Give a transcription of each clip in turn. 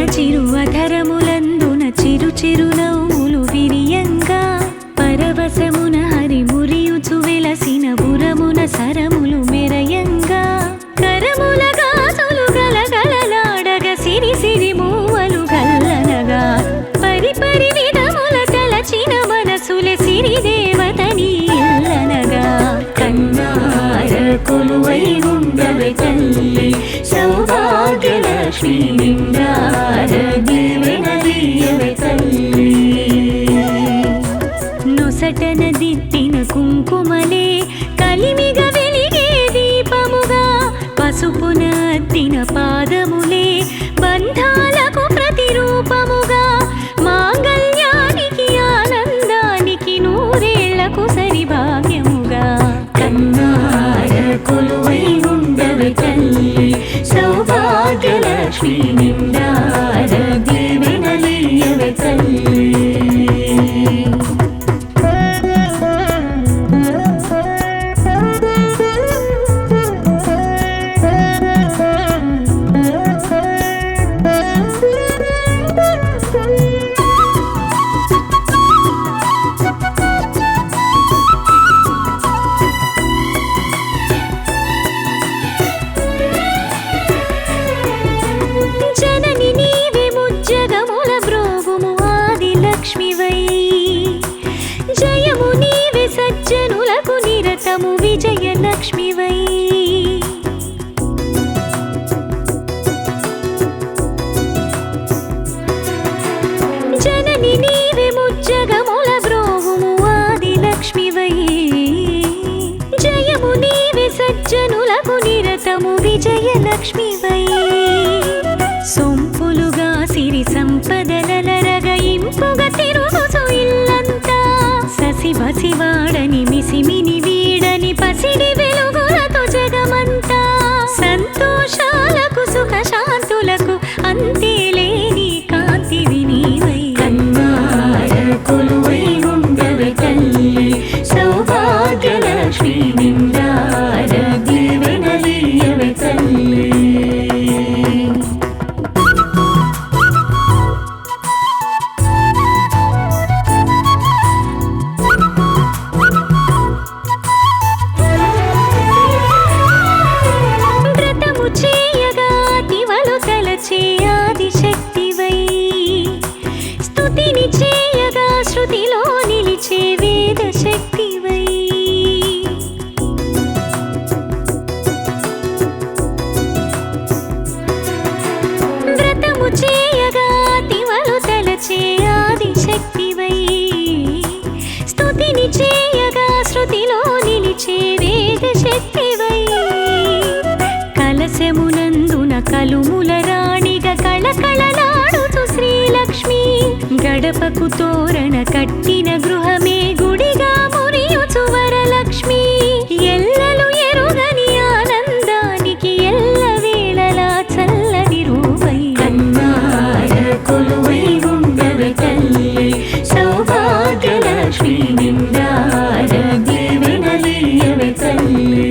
చిరువధరములందున చిరు చిరునవ్వులు విరియంగా పరవశమున హరి మురియుచు వెలసిన బురమున సరములు మెరయంగా కరముల గాజులు గలగలలాడగ సిరి సిరి మూవలు గల్లనగా పరిపరి విధముల తలచిన మనసుల సిరి దేవతని ఇల్లనగా కన్నార కొలువై ఉండవే తల్లి సౌభాగ్యలక్ష్మి నిండార దీవెన దీయవే తల్లి నొసటన దిద్దిన కుంకుమలే కలిమిగ వెలిగే దీపముగా పసుపున అద్దిన పాదములే బంధాలకు ప్రతిరూపముగా మాంగళ్యానికి ఆనందానికి నూరేళ్లకు సరిభాగ్యముగా కన్నార కొలువై ఉండవే తల్లి సౌభాగ్యలక్ష్మి నిండార దీవెనలీయవే తల్లి సజ్జనులకు నిరతము విజయలక్ష్మివై జనని నీవే ముజ్జగముల బ్రోవుము ఆదిలక్ష్మివై జయము నీవే సజ్జనులకు నిరతము విజయలక్ష్మివై సొంపులుగా సిరి సంపదలరగ ఇంపుగా తిరుగుచు ఇల్లంతా ససిబసివాడని మిసిమిని వీడని పసిడి వెలుగులతో జగమంతా సంతోషాలకు సుఖ శాంతులకు అంతేలేని కాంతివి నీవై కన్నార కొలువై ఉండవే తల్లి సౌభాగ్యలక్ష్మి నిండార దీవెనలీయవే తల్లి ఆదిశక్తివై స్తుతిని చేయగా శృతిలో నిలిచే వేద శక్తివై వ్రతము చేయగా తివలు తలచే ఆదిశక్తివై స్తుతిని చేయగా శృతిలో నిలిచే వేద శక్తివై కలశమునందున కలుముల రాణిగా కళకళలాడుతూ శ్రీలక్ష్మి గడపకు తోరణ కట్టిన గృహమే గుడిగా మురియుచు వరలక్ష్మి ఎల్లలు ఎరుగని ఆనందానికి ఎల్లవేళలా చల్లని రూపై కన్నార కొలువై ఉండవే తల్లి సౌభాగ్యలక్ష్మి నిండార దీవెనలీయవే తల్లి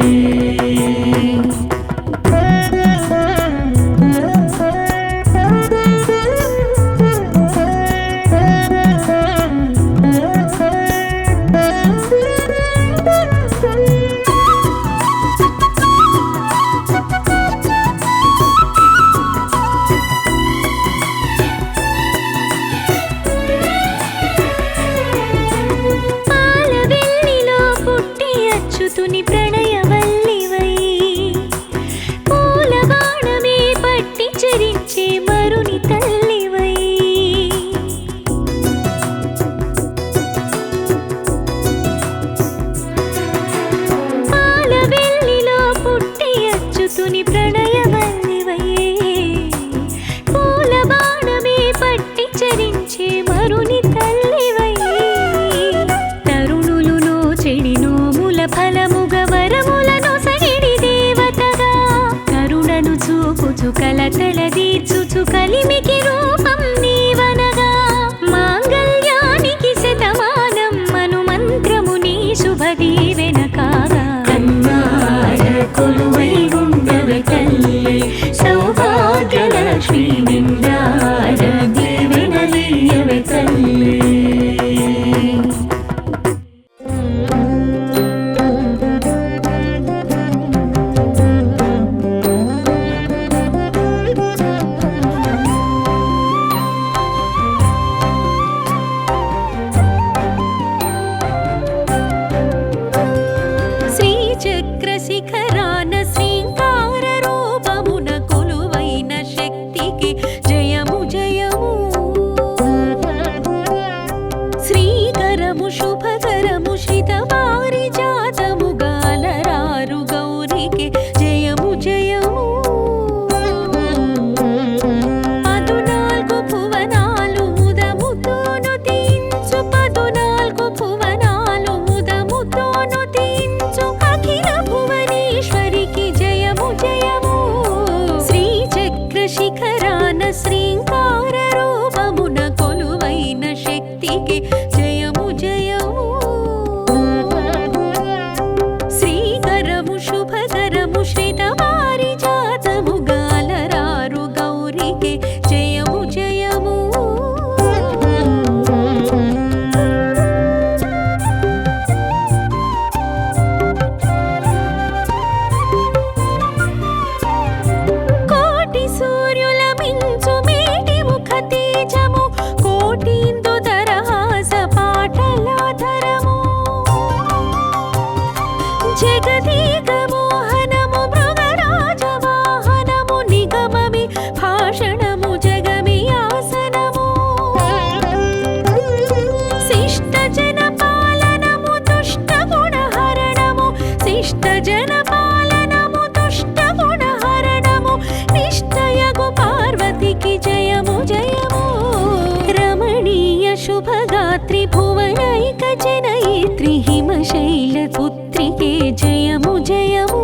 त्रिभुवनैकजनयित्री हिमशैलपुत्रिके जयमु जयमु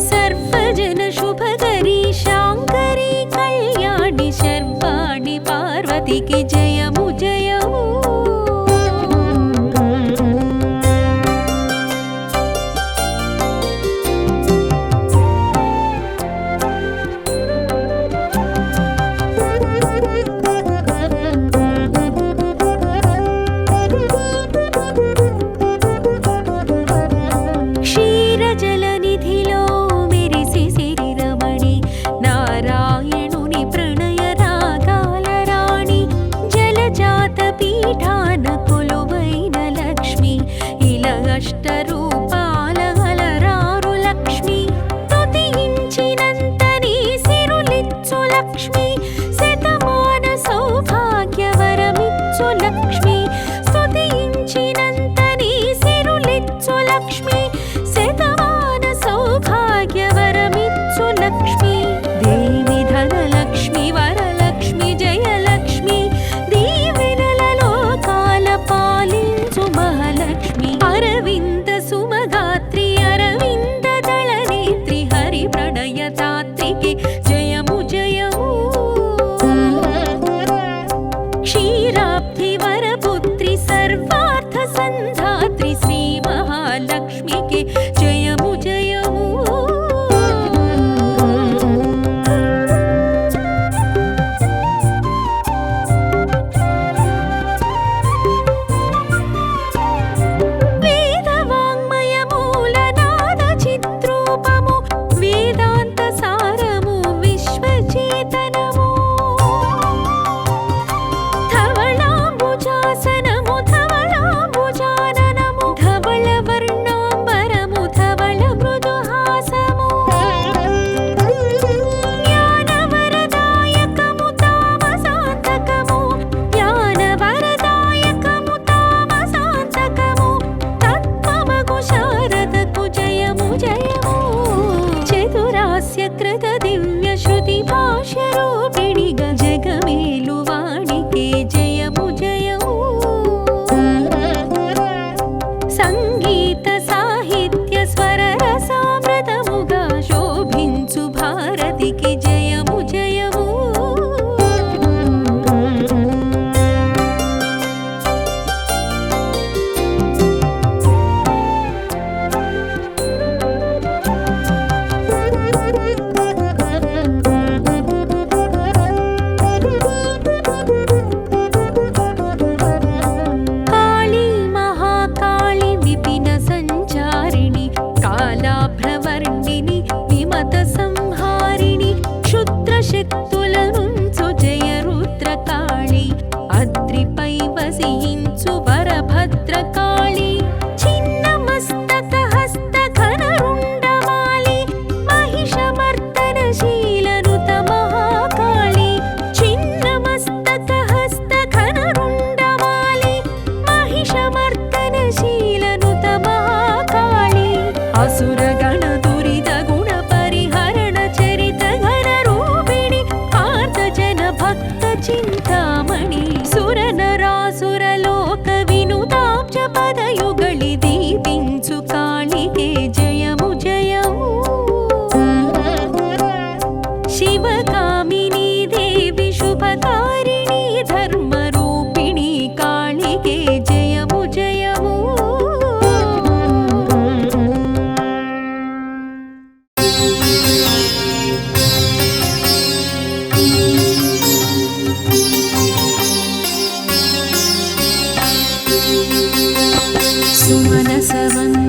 सर्वजनशुभकरी शाङ्करी कल्याणि शर्वाणि पार्वतीके जयमु जयमु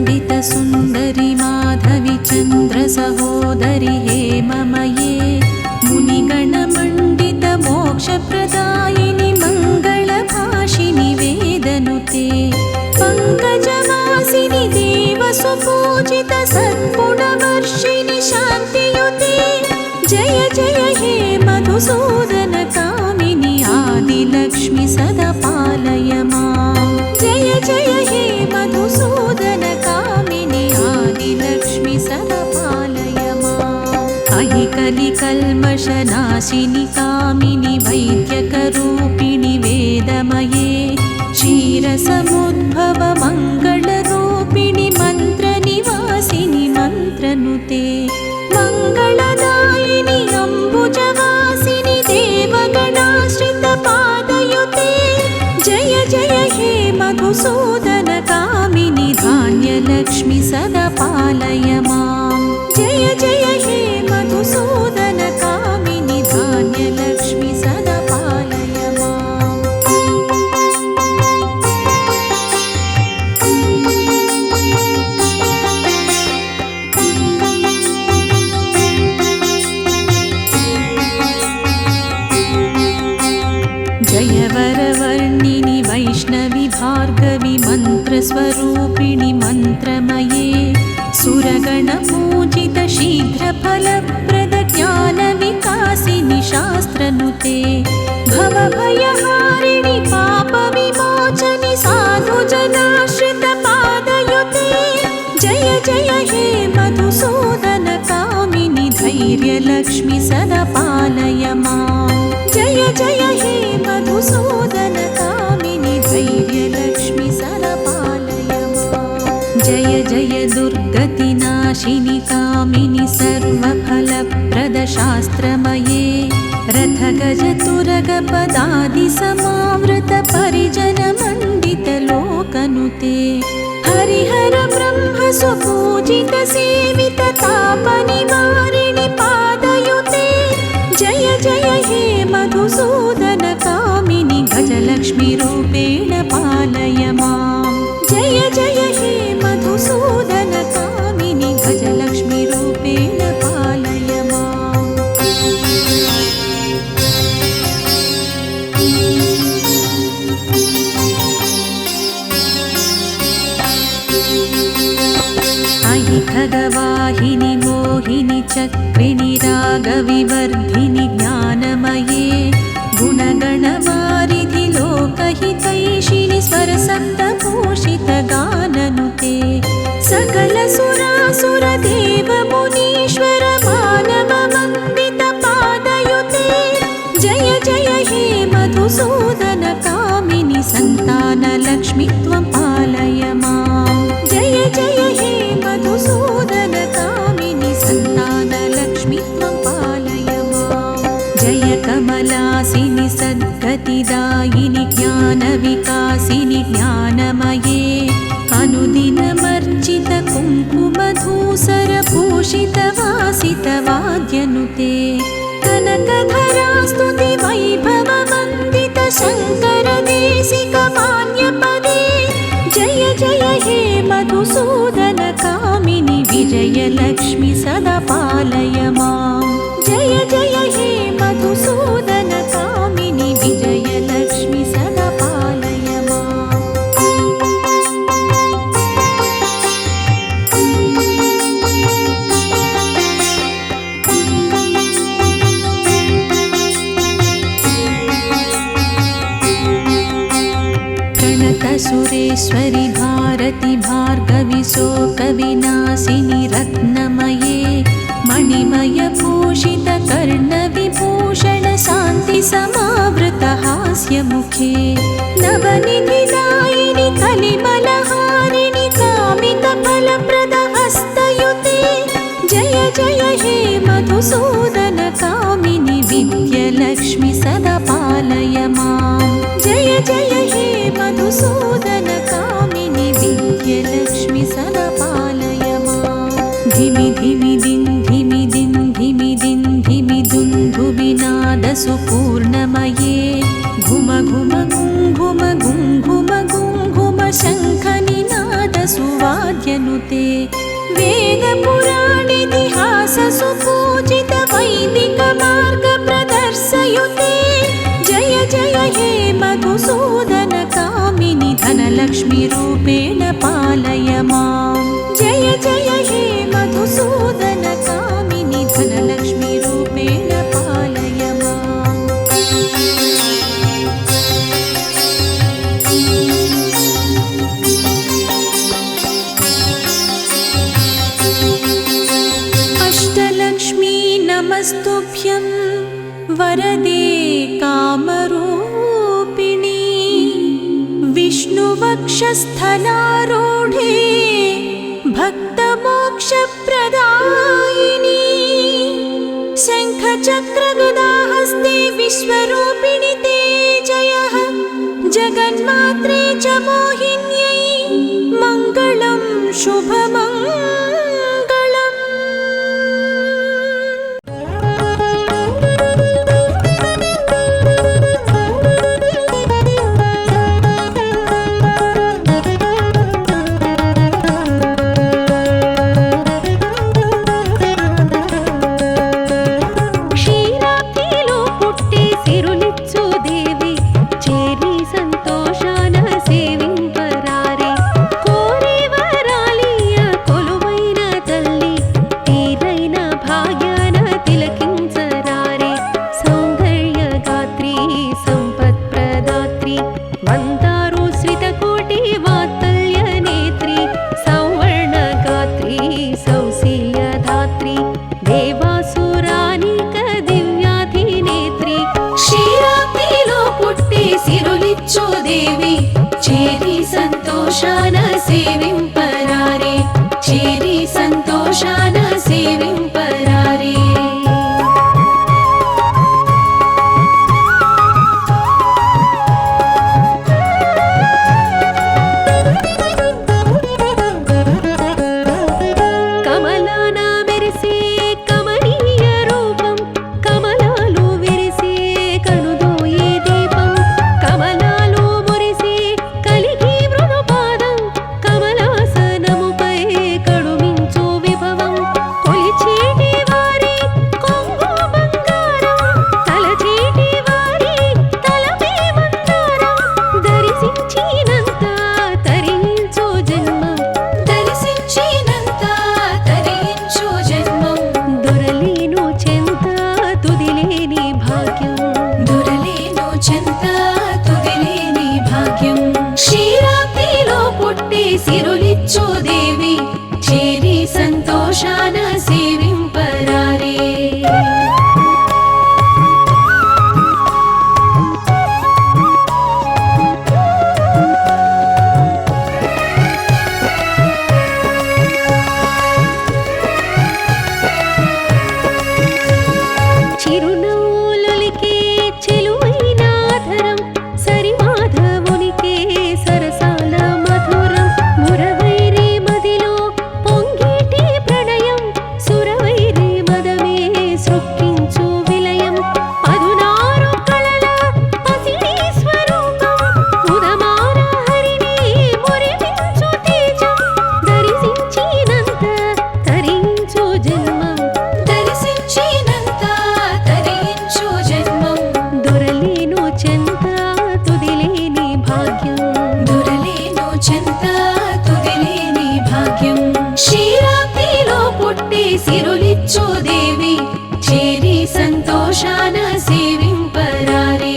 सुमनसवन्दितसुन्दरि माधवि चन्द्रसहोदरि हेममये मुनिगणमण्डितमोक्षप्रदायिनि शोकनाशिनि कामिनि वैद्यकरूपिणि वेदमये क्षीरसमुद्भव मङ्गलरूपिणि मन्त्रनिवासिनि मन्त्रनुते मङ्गलदायिनि अम्बुजवासिनि देवगणाश्रितपादयुते जय जय हे मधुसूदन कामिनि धान्यलक्ष्मि सदा पालय माम् जय जय हे मधुसूदन कामिनि धान्यलक्ष्मि सदा पालय माम् जय वरवर्णिनि वैष्णवि भार्गवि मन्त्रस्वरूपिणि मन्त्रमये सुरगणपूजित शीघ्रफलप्रद ज्ञानविकासिनि शास्त्रनुते भवभयहारिणि पापविमोचनि साधुजनाश्रितपादयुते जय जय हे मधुसूदन कामिनि धैर्यलक्ष्मि सदा पालय माम् जय जय हे मधुसूदन कामिनि धैर्यलक्ष्मि सदा पालय माम् जय जय दुर्गतिनाशिनि कामिनि सर्वफलप्रद शास्त्रमये रथगजतुरगपदादिसमावृत परिजनमण्डितलोकनुते हरिहर ब्रह्म सुपूजित सेवित तापनिवारिणि पादयुते जय जय हे मधुसूदन कामिनि गजलक्ष्मी रूपेण पालय माम् जय जय हे मधुसूदन कामिनि गजलक्ष्मी रूपेण पालय माम् अयि खगवाहिनि मोहिनि चक्रिणि रागविवर्धिनि ज्ञानमये गुणगणवारिधि लोकहितैषिणि स्वरसप्तभूषित गाननुते सकलसुरासुर देव मुनीश्वर मानव वन्दित पादयुते जय जय हे मधुसूदन कामिनि सन्तानलक्ष्मि त्वं पालय माम् जय जय हे मधुसूदन कामिनि सन्तानलक्ष्मि त्वं पालय माम् जय कमलासिनि सद्गतिदायिनि ज्ञानविकासिनि ज्ञानमये अनुदिनमर्चित कुङ्कुमधूसरभूषित वासितवाद्यनुते कनकधरास्तुति वैभव वन्दित शङ्कर देशिक मान्यपदे जय जय हे मधुसूदन कामिनि विजयलक्ष्मि सदा पालय माम् जय जय हे मधुसूदन कामिनि विजयलक्ष्मि सदा पालय माम् सुरेश्वरि भारति भार्गवि शोकविनाशिनि रत्नमये मणिमयभूषित कर्णविभूषण शान्ति समावृत हास्यमुखे नवनिधिदायिनि कलिमलहारिणि कामितफलप्रद हस्तयुते जय जय हे मधुसूदन कामिनि विद्यलक्ष्मि सदा पालय माम् जय जय हे मधुसूदन कामिनि विद्यलक्ष्मि सदा पालय माम् धिमि धिमि दिन् धिमि दिन् धिमि दिन् धिमि दुन्दुभिनादसुपूर्णमये घुम घुम गुङ्घुम गुङ्घुम गुङ्घुम शङ्खनिनादसुवाद्यनुते वेदपुराणेतिहाससुपूजित वैदिक मार्ग प्रदर्शयुते जय जय हे मधुसूदन कामिनि धनलक्ष्मी रूपेण पालय माम् जय जय हे मधुसूदन कामिनि धनलक्ष्मी रूपेण पालय माम् अष्टलक्ष्मी नमस्तुभ्यम् कामरूपिणी विष्णुवक्षस्थलारूढे भक्तमोक्षप्रदायिनी शङ्खचक्रगदाहस्ते विश्वरूपिणि ते जयः जगन्मात्रे च मोहिन्यै मङ्गलं शुभमङ्गलम्। క్షీరాబ్దిలో పుట్టి సిరులిచ్చు దేవి చేరి సంతోషాన సేవింపరారే కోరి వరాలియ కొలువైన తల్లి తీరైన భాగ్యాన తిలకించరారే సౌందర్యగాత్రి సంపత్ప్రదాత్రి మందారు శ్రితకోటి వాత్సల్య నేత్రి సౌవర్ణగాత్రి సౌశీల్యధాత్రి దేవాసురానిక దివ్యాధినేత్రి క్షీరాబ్దిలో పుట్టి సిరులిచ్చు దేవి చేరి సంతోషాన సేవింపరారే చేరి సంతోషాన సేవింపరారే కమలాన మెరిసే కమనీయ రూపం కమలాలు విరిసే కనుదోయే దీపం కమలాలు మురిసే కలిగి మృదుపాదం కమలాసనముపై కడుమించు విభవం కొలిచేటి వారి కొంగు బంగారం తలచేటి వారి తలపే మందారం దర్శించినంత తరించు జన్మం దర్శించినంత తరించు జన్మం దొరలేను చెంత తుదిలేని భాగ్యం దొరలేను చెంత తుదిలేని భాగ్యం క్షీరాబ్దిలో పుట్టి సిరులిచ్చు దేవి చేరి సంతోషాన సేవింపరారే చిరునవ్వులొలికే చెలువైన ఆధరం సరిమాధవునికే సరసాల మధురం మురవైరి మదిలో పొంగేటి ప్రణయం సురవైరి మదమే సృక్కించు విలయం పదునారు కళల పసిడి స్వరూపం ఉదమాన హరిని మురిపించు తేజం దర్శించినంత తరించు జన్మం దర్శించినంత తరించు జన్మం దొరలేను చెంత తుదిలేని భాగ్యం దొరలేను చెంత తుదిలేని భాగ్యం క్షీరాబ్దిలో పుట్టి సిరులిచ్చు దేవి చేరి సంతోషాన సేవింపరారే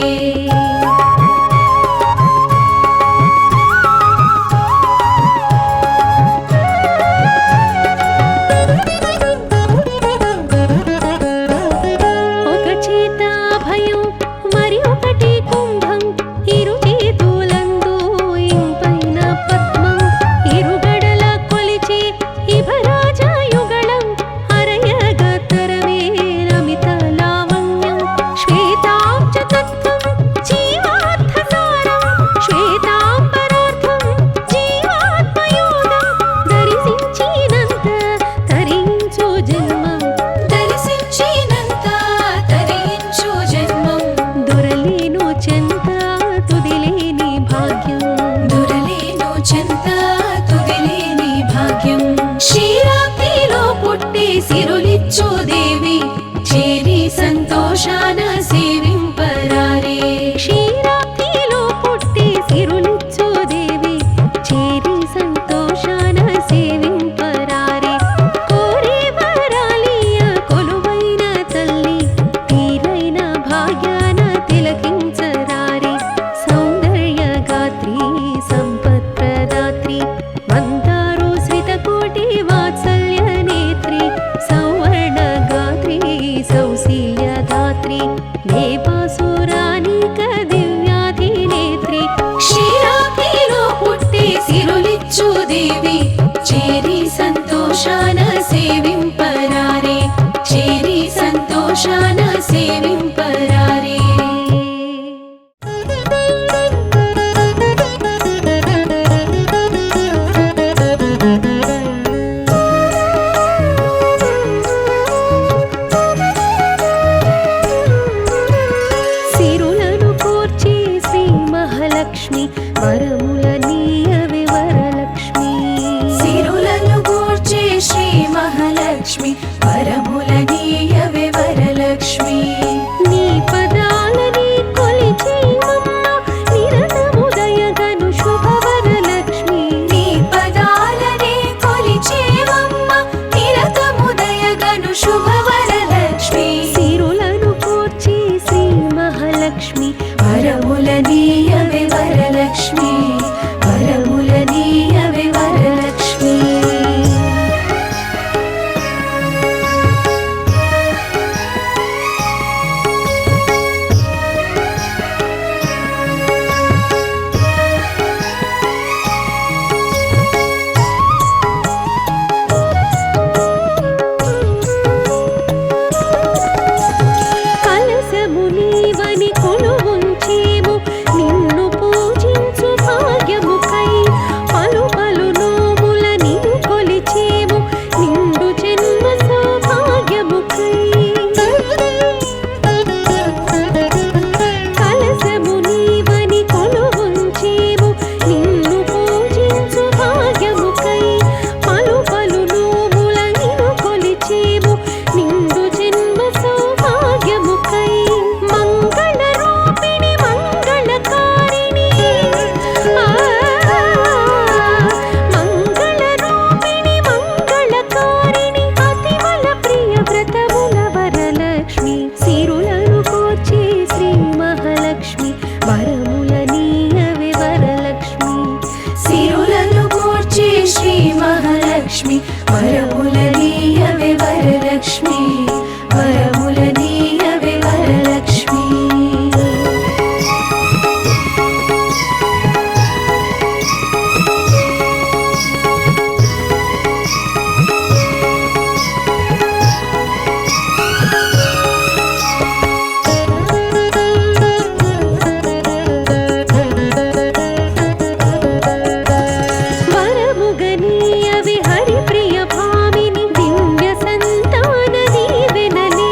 ఒక చేత భయం మరి ఒకటి కుంభం ఇరు చేతులందు ఇంపైన పద్మం ఇరుగడల కొలిచే ఇభరాజ యుగళం అరయగతరమే రమిత లావణ్యం శ్వేతాబ్జ తత్వం జీవార్థసారం శ్వేతాంబరార్థం జీవాత్మయోగం దర్శించినంత తరించు జన్మం దర్శించినంత తరించు జన్మం దొరలేను చెంత తుదిలేని భాగ్యం దొరలేను చెంత తుదిలేని భాగ్యం క్షీరాబ్దిలో పుట్టి సిరులిచ్చు దేవి చేరి సంతోషాన సేవింపరారే క్షీరాబ్దిలో పుట్టి సిరులిచ్చు దేవి చేరి సంతోషాన సేవింపరారే కోరి వరాలియ కొలువైన తల్లి తీరైన భాగ్యాన తిలకించరారే సౌందర్యగాత్రి సంపత్ప్రదాత్రి మందారు శ్రితకోటి వాత్సల్య నేత్రి సౌవర్ణగాత్రి వరలక్ష్మి వరముల నీయవే వరలక్ష్మి సిరులను గూర్చే శ్రీ మహాలక్ష్మి వరముల నీయవే వరలక్ష్మి నీ పదాలని కొలిచేమమ్మ నిరతము దయగను శుభవరలక్ష్మి నీ పదాలనే కొలిచేవమ్మ నిరతము దయగను శుభవరలక్ష్మి సిరులను కూర్చి శ్రీ మహాలక్ష్మి వరముల నీయవే వరలక్ష్మి వరముల నీయవే వరలక్ష్మి కలశము నీవని కొలువుంచేము నిన్ను పూజించు భాగ్యముకై పలు పలు నోముల నిన్ను కొలిచేము నిండు జన్మ సౌభాగ్యముకై కలశము నీవని కొలువుంచేము నిన్ను పూజించు భాగ్యముకై పలు పలు నోముల నిన్ను కొలిచేము నిండు జన్మ సౌభాగ్యముకై మంగళ రూపిణి మంగళకారిణి మంగళ రూపిణి మంగళకారిణి అతివల ప్రియ వ్రతముల వరలక్ష్మి సిరులను కోర్చే శ్రీ మహాలక్ష్మి వరముల నీయవే వరలక్ష్మి సిరులను గూర్చే శ్రీ మహాలక్ష్మి వరముల నీయవే వరలక్ష్మి వరముల నీయవే వరలక్ష్మి వరముగనీయవే హరిప్రియ భామిని దివ్య సంతాన దీవెనలే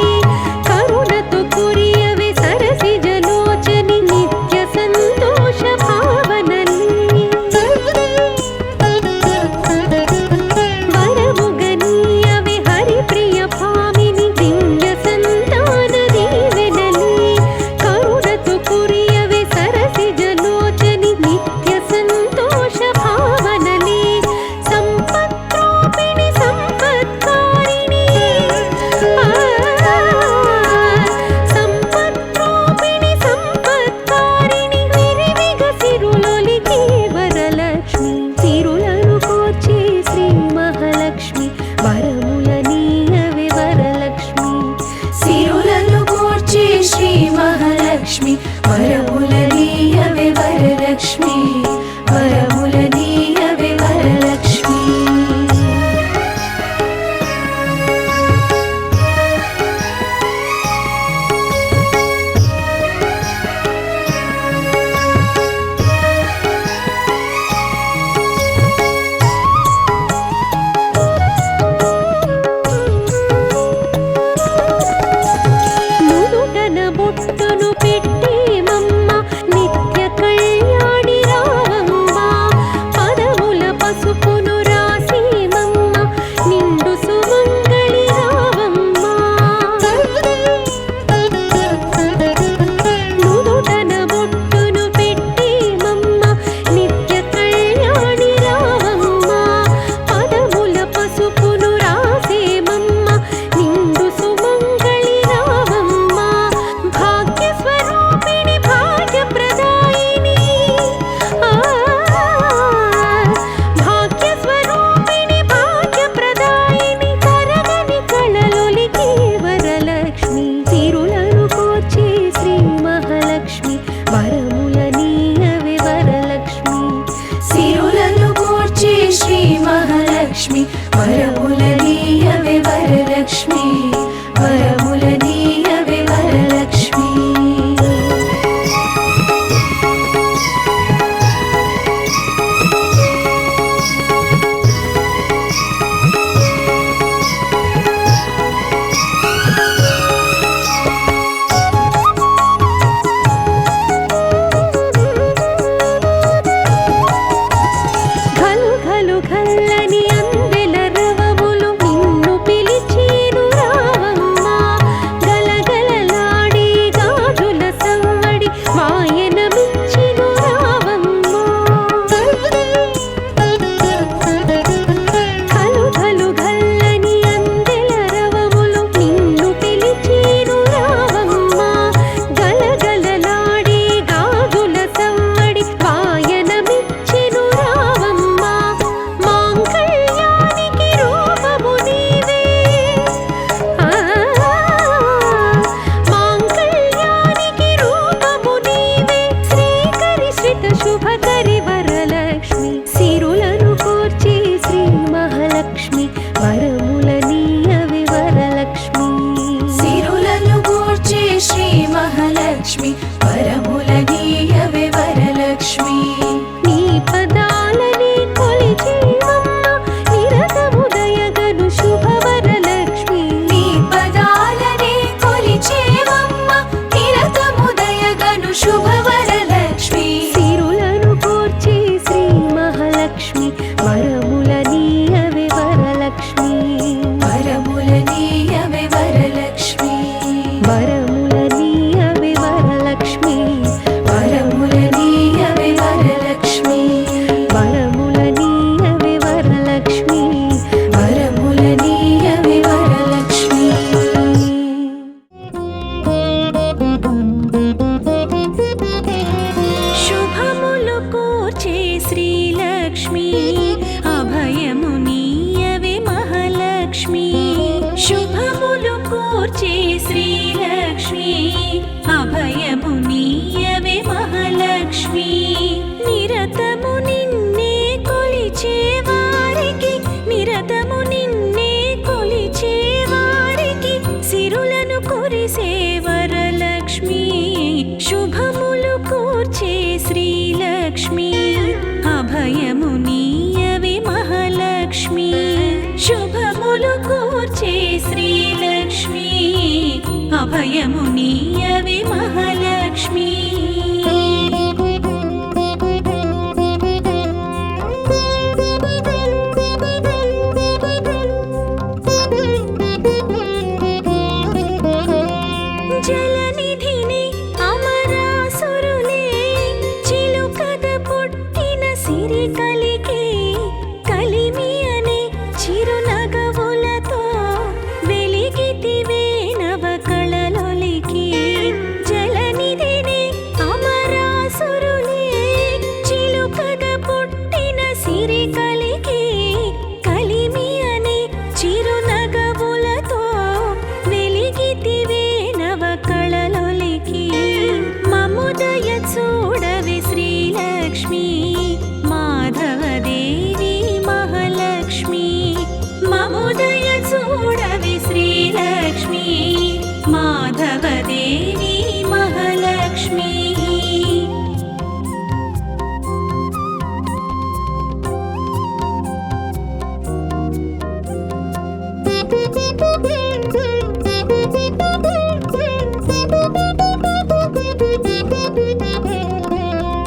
కరుణతో కురియవే సరసిజలోచని నిత్య సంతోష భావనలే వరముగనీయవే హరిప్రియ భామిని దివ్య సంతాన దీవెనలే కరుణతో కురియవే సరసిజలోచని నిత్య సంతోష భావనలే సంపత్రూపిణి సంపత్కారిణి సంపత్రూపిణి సంపత్కారిణి విరివిగ సిరులొలికే వరలక్ష్మి సిరులను కోర్చే శ్రీ మహాలక్ష్మి వరముల నీయవే వరలక్ష్మి సిరులను గూర్చే శ్రీ మహాలక్ష్మి వరముల నీయవే వరలక్ష్మి వరముల నీయవే వరలక్ష్మి నుదుటన బొట్టును పెట్టేమమ్మ నిత్య కళ్యాణి రావమ్మ పదముల పసుపును రాసేమమ్మ నిండు సుమంగళి రావమ్మ నుదుటన బొట్టును పెట్టేమమ్మ నిత్య కళ్యాణి రావమ్మ పదముల పసుపును రాసేమమ్మ నిండు సుమంగళి రావమ్మ భాగ్య స్వరూపిణి భాగ్యప్రదాయిని భాగ్య స్వరూపిణి భాగ్యప్రదాయిని తరగని కళలొలికే వరలక్ష్మి సిరులను కోర్చే శ్రీ మహాలక్ష్మి వరముల నీయవే వరలక్ష్మి సిరులను గూర్చే శ్రీ మహాలక్ష్మి వరముల నీయవే వరలక్ష్మి వరముల నీయవే వరలక్ష్మి శ్రీలక్ష్మి అభయము నీయవే మహాలక్ష్మి శుభములు కూర్చే శ్రీలక్ష్మి అభయము నీయవే మహాలక్ష్మి జలనిధిని అమరాసురులే చిలుకగ పుట్టిన సిరి కలికి కలిమి అనే చిరునగవులతో వెలిగితివే నవ కళలొలికి జలనిధిని అమరాసురులే చిలుకగ పుట్టిన సిరి కలికి కలిమి అనే చిరునగవులతో వెలిగితివే కళలొలికి మముదయ చూడవి శ్రీలక్ష్మి మాధవదేవి మహాలక్ష్మి మముదయ చూడవి శ్రీలక్ష్మి మాధవదేవి మహాలక్ష్మి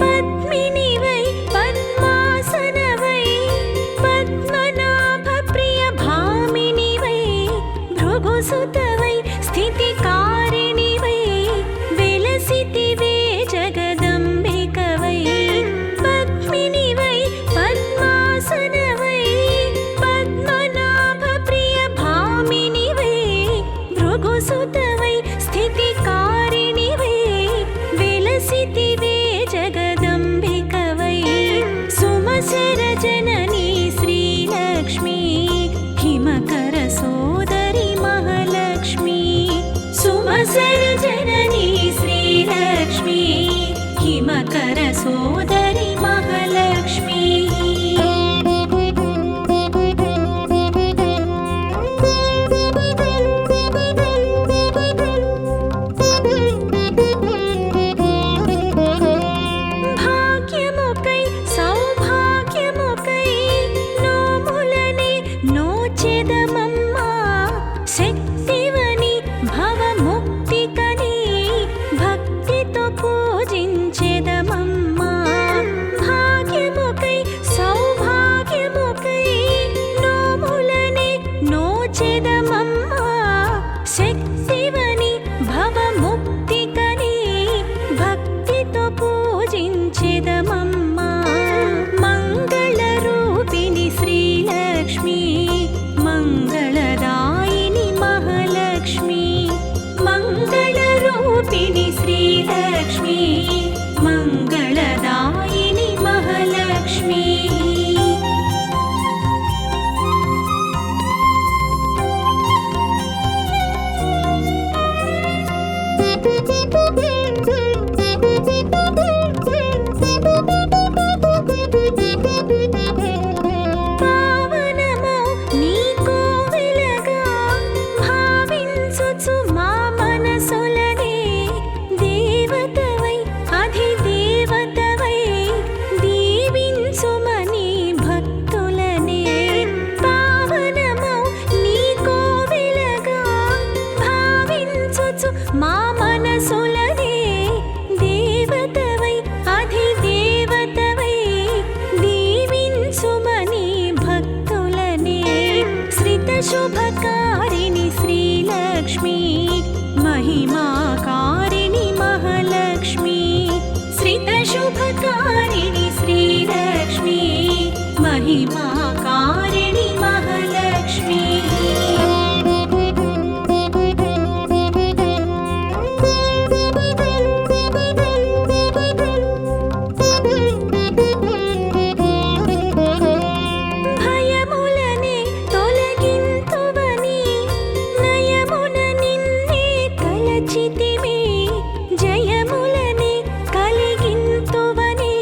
పద్మినివై పద్మాసనవై పద్మనాభ ప్రియ భామినివై భృగుసుతవై స్థితికారిణివై వెలసితివే జగదంబికవై పద్మినివై పద్మాసనవై పద్మనాభ ప్రియ భామినివై భృగుసుతవై స్థితికారిణివై వెలసితివే జగదంబికవై సుమశర జననీ శ్రీలక్ష్మి హిమకర సోదరి మహాలక్ష్మి సుమశర జననీ శ్రీలక్ష్మి హిమకర సోదరి మహాలక్ష్మి భాగ్యముకై సౌభాగ్యముకై నోములనే నోచెదమమ్మా శక్తివని భవముక్తికని భక్తితో పూజించెదమమ్మా భాగ్యముకై సౌభాగ్యముకై నోములనే నోచెదమమ్మా శక్తివని భవముక్తికని భక్తితో పూజించెదమమ్మా మంగళరూపిణి శ్రీలక్ష్మి మంగళదాయిని మహాలక్ష్మి మంగళరూపిణి శ్రీలక్ష్మి మంగళదాయిని మహాలక్ష్మి పావనమో నీ కోవెలగా భావించుచు మా మనసులనే దేవతవై అధిదేవతవై దీవించుమని భక్తులనే పావనమో నీ కోవెలగా భావించుచు మా మనసులనే దేవతవై అధిదేవతవై దీవించుమని భక్తులనే శ్రిత శుభకారిణి శ్రీలక్ష్మి మహిమాకారిణి మహాలక్ష్మి శ్రిత శుభకారిణి శ్రీలక్ష్మి మహిమాకారిణి మహాలక్ష్మి భయములనే తొలగింతువని నయమున నిన్నే తలచితిమి జయములనే కలిగింతువని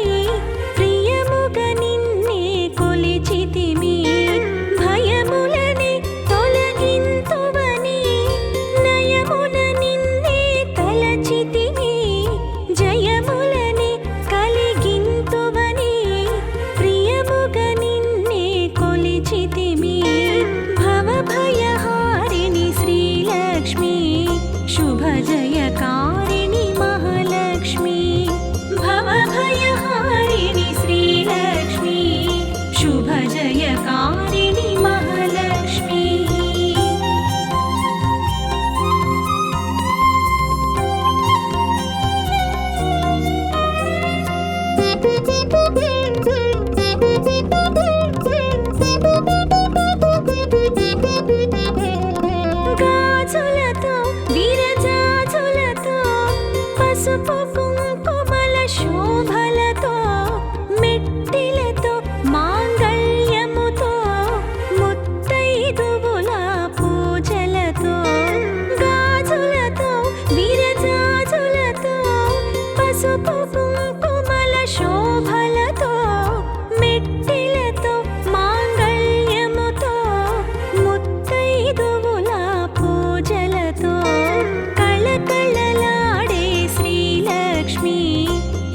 పసుపు కుంకుమల శోభలతో మెట్టిలతో మాంగళ్యముతో ముత్తైదువుల పూజలతో గాజులతో విరజాజులతో పసుపు కుంకుమల శోభలతో మెట్టిలతో మాంగళ్యముతో ముత్తైదువుల పూజలతో కళకళలాడే శ్రీలక్ష్మి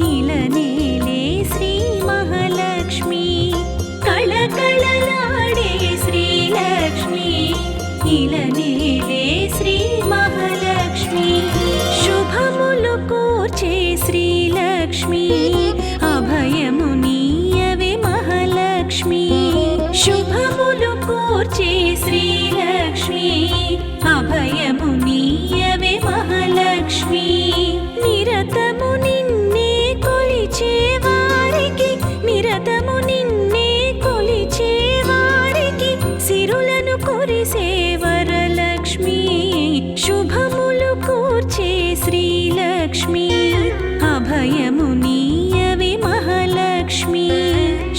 ఇలనేలే శ్రీ మహాలక్ష్మి కళకళలాడే శ్రీలక్ష్మి ఇలనేలే శ్రీ మహాలక్ష్మి శుభములు కూర్చే శ్రీలక్ష్మి అభయము నీయవే మహాలక్ష్మి శుభములు కూర్చే శ్రీలక్ష్మి అభయము నీయవే మహాలక్ష్మి నిరతము నిన్నే కొలిచే వారికి నిరతము నిన్నే కొలిచే వారికి సిరులను కురిసే వరలక్ష్మి శుభములు కూర్చే శ్రీలక్ష్మి అభయము నీయవే మహాలక్ష్మి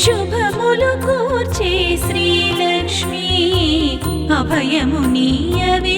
శుభములు కూర్చే శ్రీలక్ష్మి అభయము నీయవే